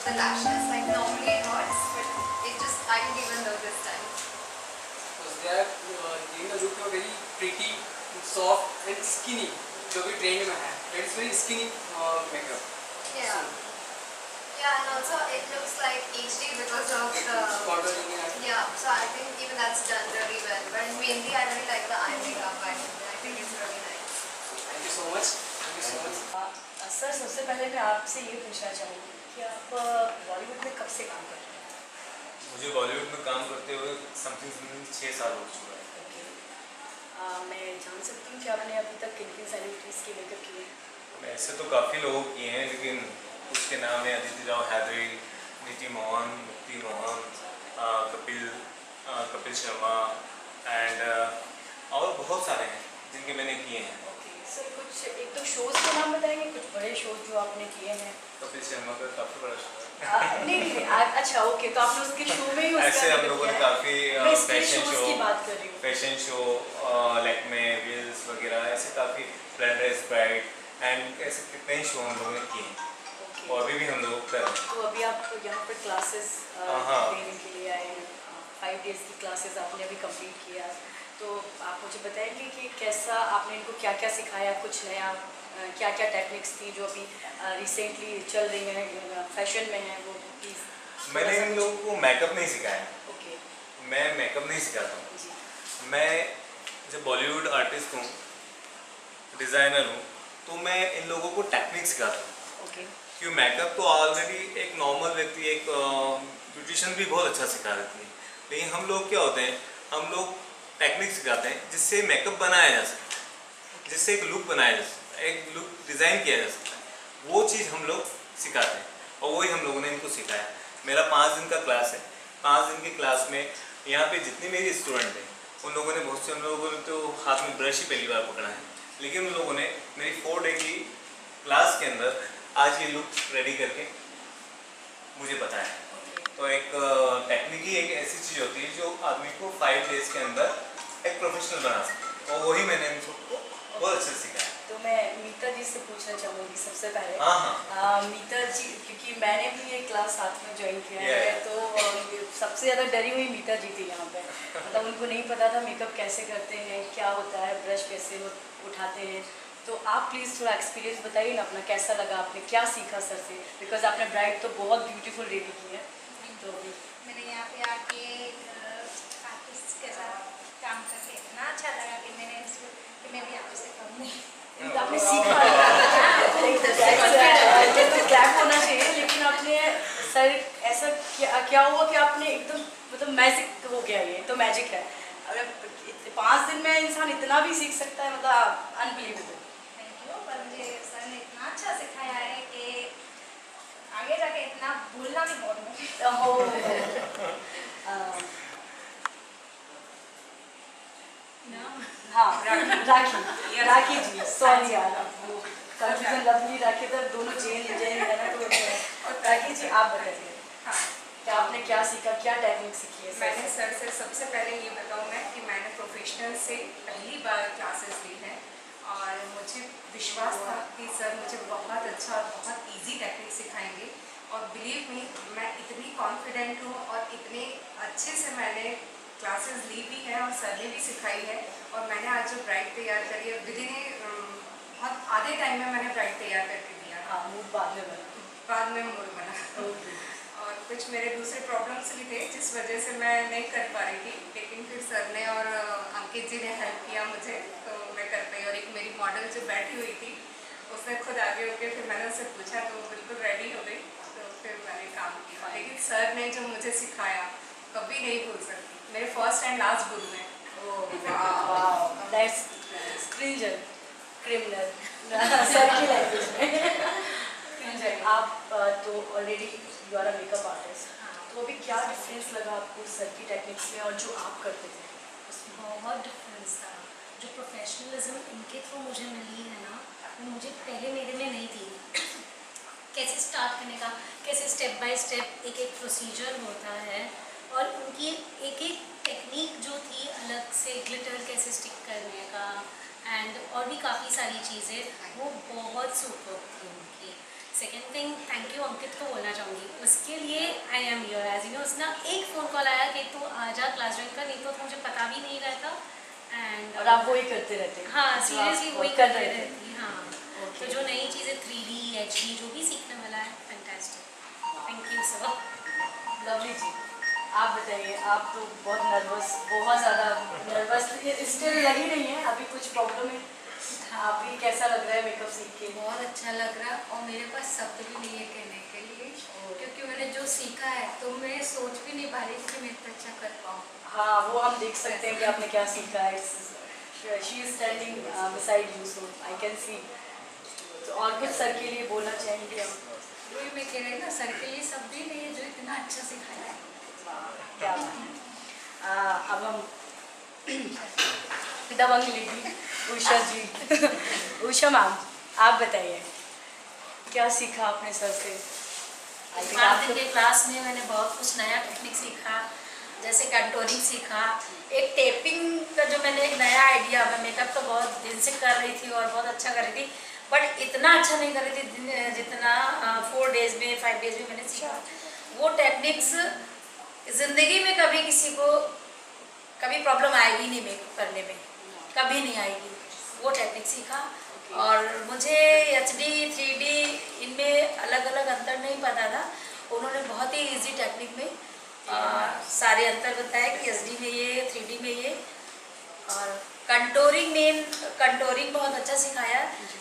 the lashes. Like normally it hurts, but it just I didn't even know this time. Because they are giving a look of very pretty, soft and skinny. जो भी trend में है, it's very skinny makeup. Yeah. So, Yeah, and also it looks like HD because of the contouring and yeah. So I think even that's done really well. But mainly I really like the eye makeup. I think it's really nice. thank you so much. Thank you so much. Sir सबसे पहले मैं आपसे ये पूछना चाहूँगी कि आप बॉलीवुड में कब से काम कर रहे हैं? मुझे बॉलीवुड में काम करते हुए समथिंग 6 साल हो चुका है। मैं जान सकती हूँ कि आपने अभी तक किन किन सेलिब्रिटीज़ के मेकअप किए हैं? ऐसे तो काफ़ी लोग किए हैं, लेकिन कुछ के नाम है अदिति राव हैदरी, नीति मोहन, मुक्ति मोहन, कपिल शर्मा एंड और बहुत सारे हैं जिनके मैंने किए हैं। सर कुछ एक तो शोज़ के नाम बताएंगे, कुछ बड़े शोज़ जो आपने किए हैं? कपिल शर्मा का काफ़ी बड़ा शो है। नहीं अच्छा ओके, तो आपने उसके शो में ही ऐसे हम लोगों ने काफ़ी फैशन शो लैक्मे विल्स वगैरह ऐसे काफ़ी ब्लेंडर स्प्राइट एंड ऐसे कितने ही शो हम लोगों ने किए हैं और अभी भी हम लोग कर रहे हैं। तो अभी आप यहाँ पर क्लासेस लेने के लिए आए हैं, 5 डेज़ की क्लासेस आपने अभी कंप्लीट किया, तो आप मुझे बताएंगे कि कैसा आपने इनको क्या क्या सिखाया, कुछ नया क्या क्या टेक्निक्स थी जो अभी रिसेंटली चल रही हैं, फैशन में है, वो प्लीज़। मैंने इन लोगों को मेकअप नहीं सिखाया। ओके। मैं मेकअप नहीं सिखाता हूँ। जी। मैं जब बॉलीवुड आर्टिस्ट हूँ, डिज़ाइनर हूँ, तो मैं इन लोगों को टेक्निक सिखाता हूँ। ओके। क्योंकि मेकअप तो ऑलरेडी एक नॉर्मल व्यक्ति, एक ब्यूटिशियन भी बहुत अच्छा सिखा देती है, लेकिन हम लोग क्या होते हैं, हम लोग टेक्निक सिखाते हैं जिससे मेकअप बनाया जा सकता है, जिससे एक लुक बनाया जा सकता है, एक लुक डिज़ाइन किया जा सकता है, वो चीज़ हम लोग सिखाते हैं और वही हम लोगों ने इनको सिखाया। मेरा 5 दिन का क्लास है। 5 दिन की क्लास में यहाँ पे जितने मेरे स्टूडेंट हैं उन लोगों ने बहुत से, उन लोगों ने तो हाथ में ब्रश ही पहली बार पकड़ा है, लेकिन उन लोगों ने मेरी 4 डे की क्लास के अंदर आज ये लुक रेडी करके मुझे बताया। तो एक टेक्निक ही एक ऐसी चीज़ होती है जो आदमी को 5 डेज़ के अंदर एक प्रोफेशनल बना सकते, और वही मैंने इन सबको बहुत अच्छे से सिखाया। तो मैं मीता जी से पूछना चाहूँगी सबसे पहले। हाँ। मीता जी, क्योंकि मैंने भी ये क्लास साथ में ज्वाइन किया है, तो सबसे ज़्यादा डरी हुई मीता जी थी यहाँ पे। मतलब उनको नहीं पता था मेकअप कैसे करते हैं, क्या होता है, ब्रश कैसे उठाते हैं, तो आप प्लीज़ थोड़ा एक्सपीरियंस बताइए ना अपना, कैसा लगा, आपने क्या सीखा सर से, बिकॉज आपने ब्राइड तो बहुत ब्यूटीफुल रेडी की है। तो मैंने यहाँ पे आके आर्टिस्ट के साथ काम करके इतना अच्छा लगा कि मैं भी आपसे कहूँगी। आपने सीखा तो क्लैप होना चाहिए, लेकिन आपने सर ऐसा क्या हुआ कि आपने एकदम मतलब मैजिक हो गया, ये तो मैजिक है। अगर 5 दिन में इंसान इतना भी सीख सकता है, मतलब अनबिलीवेबल। थैंक यू, पर मुझे सर ने इतना अच्छा सिखाया है कि आगे जाके इतना भूलना नहीं पड़ेगा। हाँ, राखी जी, सॉरी यार, वो कंफ्यूजन लवली राखी तो दोनों चेंज है ना, तो और राखी जी आप बताइए। हाँ, क्या आपने क्या सीखा, क्या टेक्निक सीखी है? मैंने सर से सबसे पहले ये बताऊँ मैं कि मैंने प्रोफेशनल से पहली बार क्लासेस ली है और मुझे विश्वास था कि सर मुझे बहुत अच्छा, बहुत इजी टेक्निक सिखाएंगे, और बिलीव मी, मैं इतनी कॉन्फिडेंट हूँ और इतने अच्छे से मैंने क्लासेस ली भी है और सर ने भी सिखाई है, और मैंने आज जो ब्राइड तैयार करी है विदिन बहुत आधे टाइम में मैंने ब्राइड तैयार करके दिया। हाँ, मूड बाद में मूड बना। और कुछ मेरे दूसरे प्रॉब्लम्स भी थे जिस वजह से मैं नहीं कर पा रही थी, लेकिन फिर सर ने और अंकित जी ने हेल्प किया मुझे, तो मैं कर पाई। और एक मेरी मॉडल जो बैठी हुई थी उसने खुद आगे होकर, फिर मैंने उससे पूछा तो वो बिल्कुल रेडी हो गई, तो फिर मैंने काम किया। लेकिन सर ने जो मुझे सिखाया कभी नहीं भूल सकती, मेरे फर्स्ट एंड लास्ट गुरु हैं। सर की लैंग्वेज में। आप तो already you are a makeup artist, तो अभी क्या डिफरेंस लगा आपको सर की टेक्निक्स में और जो आप करते थे उसमें? बहुत डिफरेंस था। जो प्रोफेशनलिज्म इनके थ्रू मुझे मिली है ना, वो मुझे पहले मेरे में नहीं थी। कैसे स्टार्ट करने का, कैसे स्टेप बाय स्टेप एक एक प्रोसीजर होता है, और उनकी एक एक टेक्निक जो थी अलग से, ग्लिटर कैसे स्टिक करने का एंड और भी काफ़ी सारी चीज़ें, वो बहुत सुपर थी उनकी। सेकेंड थिंग, थैंक यू अंकित को बोलना चाहूँगी, उसके लिए I am your age you know. उसने एक फ़ोन कॉल आया कि तू आजा क्लास ज्वाइन कर, नहीं तो मुझे पता भी नहीं रहता। एंड और आप वही करते रहते हैं? हाँ, तो सीरियसली आप वही कर करते रहे थे? रहती। हाँ, तो जो नई चीज़ें 3D HD जो भी सीखने वाला है, fantastic. Thank you sir. Lovely ji, आप बताइए, आप तो बहुत नर्वस, बहुत ज़्यादा नर्वस स्टिल लगी नहीं है, अभी कुछ प्रॉब्लम है? अभी कैसा लग रहा है मेकअप सीख के? बहुत अच्छा लग रहा, और मेरे पास शब्द भी नहीं है कहने के लिए, क्योंकि मैंने जो सीखा है तो मैं सोच भी नहीं पा रही थी कि मैं इतना अच्छा कर पाऊँ। हाँ, वो हम देख सकते हैं कि आपने क्या सीखा है। She is standing beside you, so I can see. तो और कुछ सर के लिए बोलना चाहेंगे आप? वही मैं कह रही ना, सर के लिए शब्द ही नहीं है जो इतना अच्छा सिखाया है। क्या बात है। अब हम दबंग लेडी उषा जी उषा मैम, आप बताइए क्या सीखा आपने सर से? I think 5 आपको- दिन के क्लास में मैंने बहुत कुछ नया टेक्निक सीखा, जैसे कंटोरिंग सीखा, एक टेपिंग का जो मैंने एक नया आइडिया, मैं मेकअप तो बहुत दिन से कर रही थी और बहुत अच्छा कर रही थी, बट इतना अच्छा नहीं कर रही थी जितना 4 डेज में 5 डेज में मैंने सीखा। वो टेक्निक्स ज़िंदगी में कभी किसी को कभी प्रॉब्लम आएगी नहीं मेकअप करने में, कभी नहीं आएगी। वो टेक्निक सीखा, और मुझे HD 3D इनमें अलग अलग अंतर नहीं पता था। उन्होंने बहुत ही इजी टेक्निक में सारे अंतर बताए कि SD में ये, 3D में ये, और कंटोरिंग बहुत अच्छा सिखाया,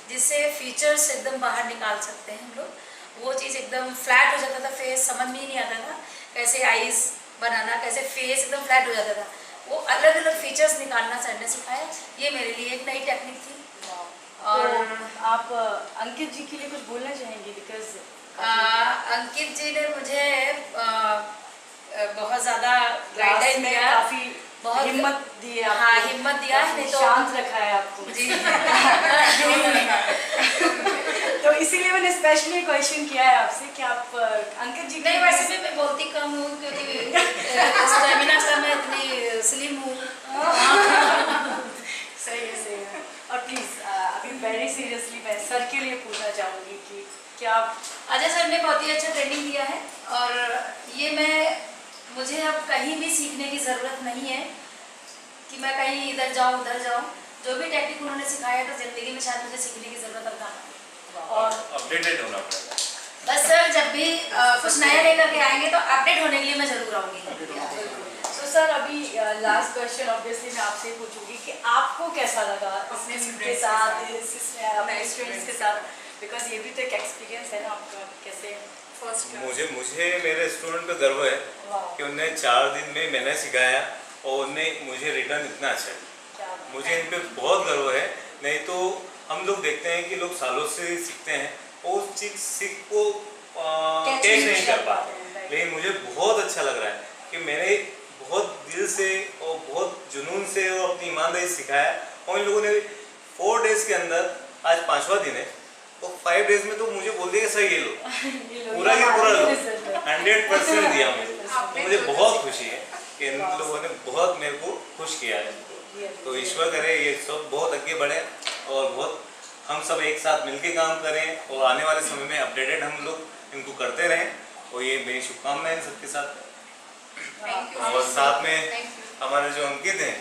जिससे फीचर्स एकदम बाहर निकाल सकते हैं हम लोग। वो चीज़ एकदम फ्लैट हो जाता था फेस, समझ में ही नहीं आता था कैसे आईज बनाना, कैसे फेस एकदम फ्लैट हो जाता था। वो अलग अलग फीचर्स निकालना सर ने सिखाया, ये मेरे लिए एक नई टेक्निक थी। और तो आप अंकित जी के लिए कुछ बोलना चाहेंगे? बिकॉज अंकित जी ने मुझे बहुत ज़्यादा गाइडेंस गाइडेंस में दिया, काफी बहुत हिम्मत दी है आपको। हाँ, हिम्मत दिया है, नहीं तो शांत रखा है आपको। जी तो इसीलिए मैंने स्पेशली क्वेश्चन किया है आपसे कि आप अंकित जी नहीं, वैसे भी मैं बोलती कम हूँ क्योंकि स्टेमिना का मैं इतनी स्लिम हूँ। सही है। और प्लीज अभी वेरी सीरियसली मैं सर के लिए पूछना चाहूँगी कि क्या अजय सर ने बहुत ही अच्छा ट्रेनिंग दिया है, और ये मुझे अब कहीं भी सीखने की ज़रूरत नहीं है कि मैं कहीं इधर जाऊँ उधर जाऊँ। जो भी टेक्निक उन्होंने सिखाया था ज़िंदगी में शायद मुझे सीखने की ज़रूरत अब ना। और अपडेटेड होना पड़ेगा। बस सर, जब भी कुछ नया लेकर के आएंगे तो अपडेट होने के लिए मैं ज़रूर आऊँगी। तो सर अभी लास्ट क्वेश्चन ऑब्वियसली मैं आपसे पूछूंगी कि आपको कैसा लगा अपने के साथ, अपने स्टूडेंट्स के साथ, बिकॉज ये भी तो एक एक्सपीरियंस है ना आपका। कैसे? फर्स्ट मुझे मेरे स्टूडेंट पे गर्व है कि उन्हें 4 दिन में मैंने सिखाया और उन्हें मुझे रिटर्न इतना अच्छा दिया। मुझे इन पे बहुत गर्व है। नहीं तो हम लोग देखते हैं कि लोग सालों से सीखते हैं और उस चीज़ सीख को कैच नहीं कर पाते, लेकिन मुझे बहुत अच्छा लग रहा है कि मैंने बहुत दिल से और बहुत जुनून से और अपनी ईमानदारी सिखाया, और इन लोगों ने 4 डेज के अंदर, आज 5वां दिन है, तो 5 डेज में तो मुझे बोल दिया कि सही ये लो पूरा ही पूरा लो, 100% दिया मुझे। तो मुझे बहुत खुशी है कि इन लोगों ने बहुत मेरे को खुश किया है। तो ईश्वर करे ये सब बहुत आगे बढ़े और बहुत हम सब एक साथ मिलके काम करें, और आने वाले समय में अपडेटेड हम लोग इनको करते रहें, और ये मेरी शुभकामनाएं इन सबके साथ। और साथ में हमारे जो अंकित हैं,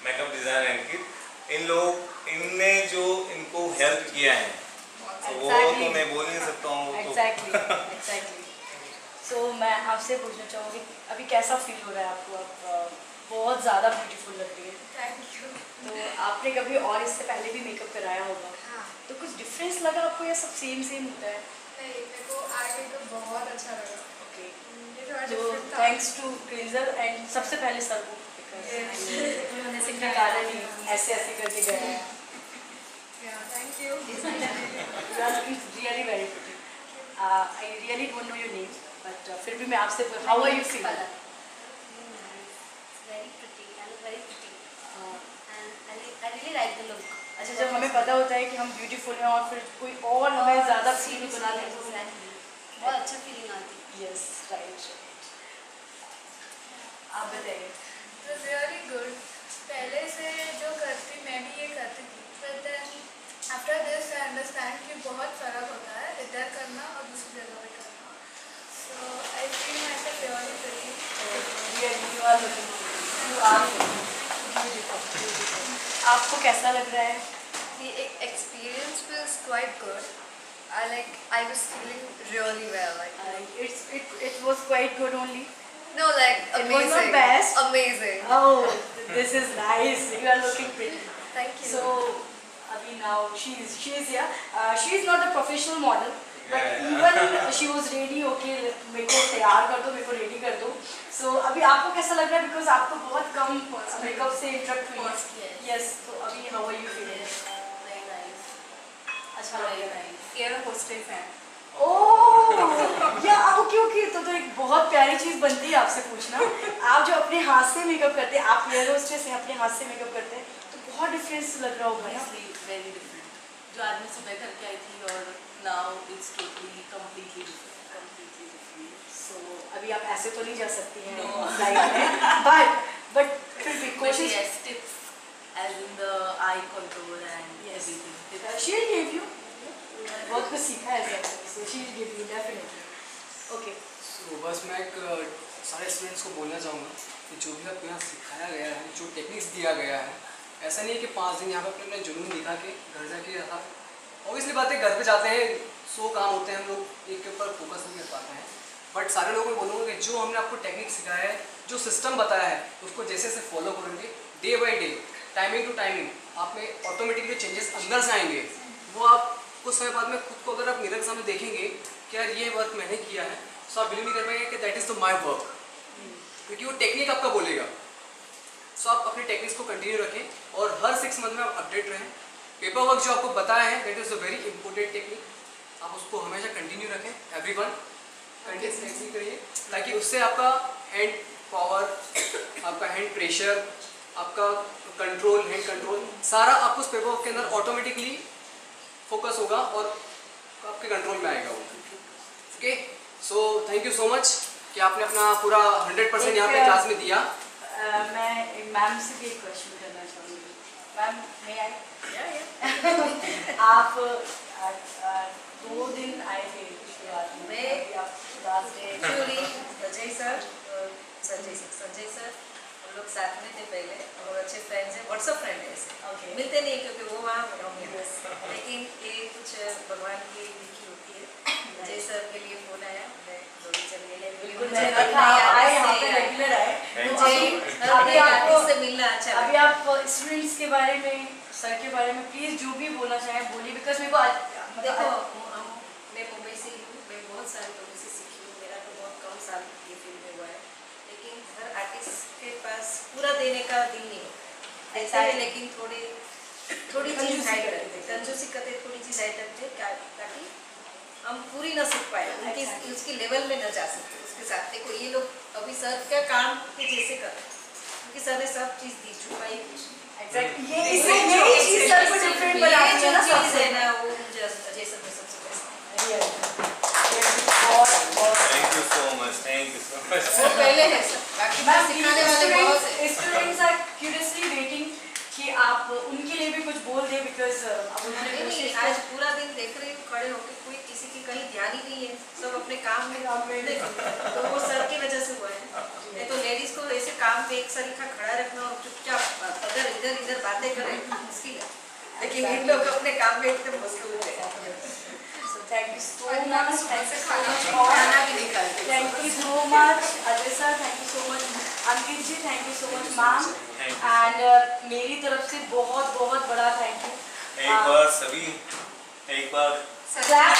मेकअप डिज़ाइनर अंकित, इनने जो इनको हेल्प किया है वो तो मैं बोल नहीं सकता हूँ। एग्जैक्टली। सो मैं आपसे पूछना चाहूँगी अभी कैसा फील हो रहा है आपको? आप बहुत ज़्यादा ब्यूटीफुल लग रही है। Thank you. तो आपने कभी और इससे पहले भी मेकअप कराया होगा, हाँ, तो कुछ डिफरेंस लगा आपको या सब सेम होता है? नहीं, मेरे को आगे तो बहुत अच्छा लगा। ओके, ये थोड़ा तो different था। थैंक्स टू क्लींजर एंड सबसे पहले सर को, उन्होंने उनके सिखाया। कारण ही ऐसे करके गए हैं। Yeah, thank you. You are looking really very pretty. I really don't know your name, but फिर भी मैं आपसे how are you feeling? Very pretty. I look very pretty. And I really like the look. अच्छा, जब हमें पता होता है कि हम ब्यूटीफुल हैं और फिर कोई और हमें ज़्यादा फील बना दे तो Exactly. बहुत अच्छा फीलिंग आती है। Yes right. आप बताइए। It was really good. पहले से जो करती मैं भी ये करती थी, but then after this I understand कि बहुत फ़र्क होता है इधर are looking, you are looking beautiful, beautiful. आपको कैसा लग रहा है? The experience was quite good. I was feeling really well. It was quite good only. No, like It amazing. was not best. Amazing. Oh, this is nice. You are looking pretty. Thank you. So, Abhi now she is here. She is not a professional model, but even she was ready. Okay, मेरे को तैयार कर दो, मेरे को ready कर दो. So अभी आपको कैसा लग रहा है? Because आप तो बहुत कम मेकअप से इंटरेक्ट हुई हैं. Yes. तो अभी how are you feeling? Very nice. अच्छा लग रहा है. एयर होस्टेस हैं। ओह या ओके तो एक बहुत प्यारी चीज़ बनती है आपसे पूछना. आप जो अपने हाथ से मेकअप करते हैं, आप एयर होस्टेस हैं, अपने हाथ से मेकअप करते हैं, तो बहुत डिफरेंस लग रहा होगा ना? Honestly, very different. जो आदमी सुबह करके आई थी और now it's totally completely different. So अभी आप ऐसे तो नहीं जा सकती हैं No. लाइफ में, but फिर भी But कोशिश. yes, tips as in the eye contour and Yes. everything. She'll give you. बहुत कुछ सीखा है sir, so she'll give you definitely. Okay. So बस मैं एक सारे स्टूडेंट्स को बोलना चाहूँगा कि जो भी आपको यहाँ सिखाया गया है, जो टेक्निक्स दिया गया है, ऐसा नहीं है कि 5 दिन यहाँ पर अपने जुनून दिखा के घर जाके ऑब्वियसली बात है, घर पे जाते हैं 100 काम होते हैं, हम लोग एक के ऊपर फोकस नहीं कर पाते हैं. बट सारे लोगों को बोलूँगा कि जो हमने आपको टेक्निक सिखाया है, जो सिस्टम बताया है, उसको जैसे जैसे फॉलो करेंगे day by day, timing to timing, आप में ऑटोमेटिकली चेंजेस अंदर से आएंगे. वो आप कुछ समय बाद में खुद को अगर आप मिरर के सामने देखेंगे कि यार ये वर्क मैंने किया है, तो आप बिलीव नहीं कर पाएंगे कि that is the my work, क्योंकि वो टेक्निक आपका बोलेगा. सो आप अपने टेक्निक्स को कंटिन्यू रखें और हर 6 मंथ में आप अपडेट रहें. पेपर वर्क जो आपको बताया है that is a very important technique, आप उसको हमेशा कंटिन्यू रखें. एवरीवन कंटिन्यू करिए, ताकि उससे आपका हैंड पावर, आपका हैंड प्रेशर, आपका कंट्रोल, हैंड कंट्रोल, सारा आपको उस पेपर वर्क के अंदर ऑटोमेटिकली फोकस होगा और आपके कंट्रोल में आएगा वो. Okay, so thank you so much कि आपने अपना पूरा 100% यहाँ पे क्लास में दिया. मैं मैम से भी एक क्वेश्चन करना चाहूँगी. मैम मैं आई आप 2 दिन आए थे शुरुआत में. मैं आप last day actually Ajay sir और संजय सर हम लोग साथ में थे पहले और अच्छे फ्रेंड्स हैं, व्हाट्सअप फ्रेंड है ऐसे. Okay. मिलते नहीं क्योंकि वो वहाँ हम यहाँ. लेकिन ये कुछ भगवान की लिखी होती है. अजय सर के लिए फोन आया, मैं दौड़ी चल गई. बिल्कुल मुझे मैं अपने आए यहाँ पे आर्टिस्ट रेगुलर आए. मुझे अभी आपको से मिलना अच्छा अभी लगा. आप स्टूडेंट्स के बारे में, सर के बारे में प्लीज जो भी बोलना चाहें बोलिए. बिकॉज मेरे को देखो मैं मुंबई से ही हूँ, मैं बहुत सारे लोगों से सीखी हूँ. मेरा तो बहुत कम साल ये फील्ड में हुआ है, लेकिन हर आर्टिस्ट के पास पूरा देने का दिल नहीं होता ऐसा है. लेकिन थोड़ी चीज़ हाइड रखते, कंजूसी करते, थोड़ी चीज़ हाइड रखते ताकि हम पूरी ना सीख पाए, उनकी उसकी लेवल में न जा सकते. उसके साथ देखो ये लोग अभी सर का काम के जैसे कर, क्योंकि सर ने सब चीज़ दी, छुपाई कुछ नहीं. ये चीज सर को डिफरेंट बनाती है ना चीज़ है सबसे. ना, वो मुझे अजय सर में सबसे बेस्ट है. Thank you so much. वो पहले है सर, बाकी मैं सिखाने वाले बहुत है. स्टूडेंट्स आर क्यूरियसली वेटिंग कि आप उनके लिए भी कुछ बोल दें. बिकॉज अब उन्होंने नहीं, कोशिश आज पूरा दिन देख रही हूँ खड़े होकर, कोई किसी की कहीं ध्यान ही नहीं है, सब अपने काम में तो वो सर की वजह से हुआ है. नहीं तो लेडीज को ऐसे काम पे एक सरीखा खड़ा रखना और चुपचाप अगर इधर इधर बातें करें मुश्किल है, लेकिन इन लोग अपने काम में एकदम मशगूल है. Thank you so much. खाना भी नहीं खाते. Thank you so much Ajay sir. Thank you so much Ankit ji. Thank you so much ma'am. And मेरी तरफ से बहुत बहुत बड़ा थैंक यू. एक बार सभी एक बार क्लैप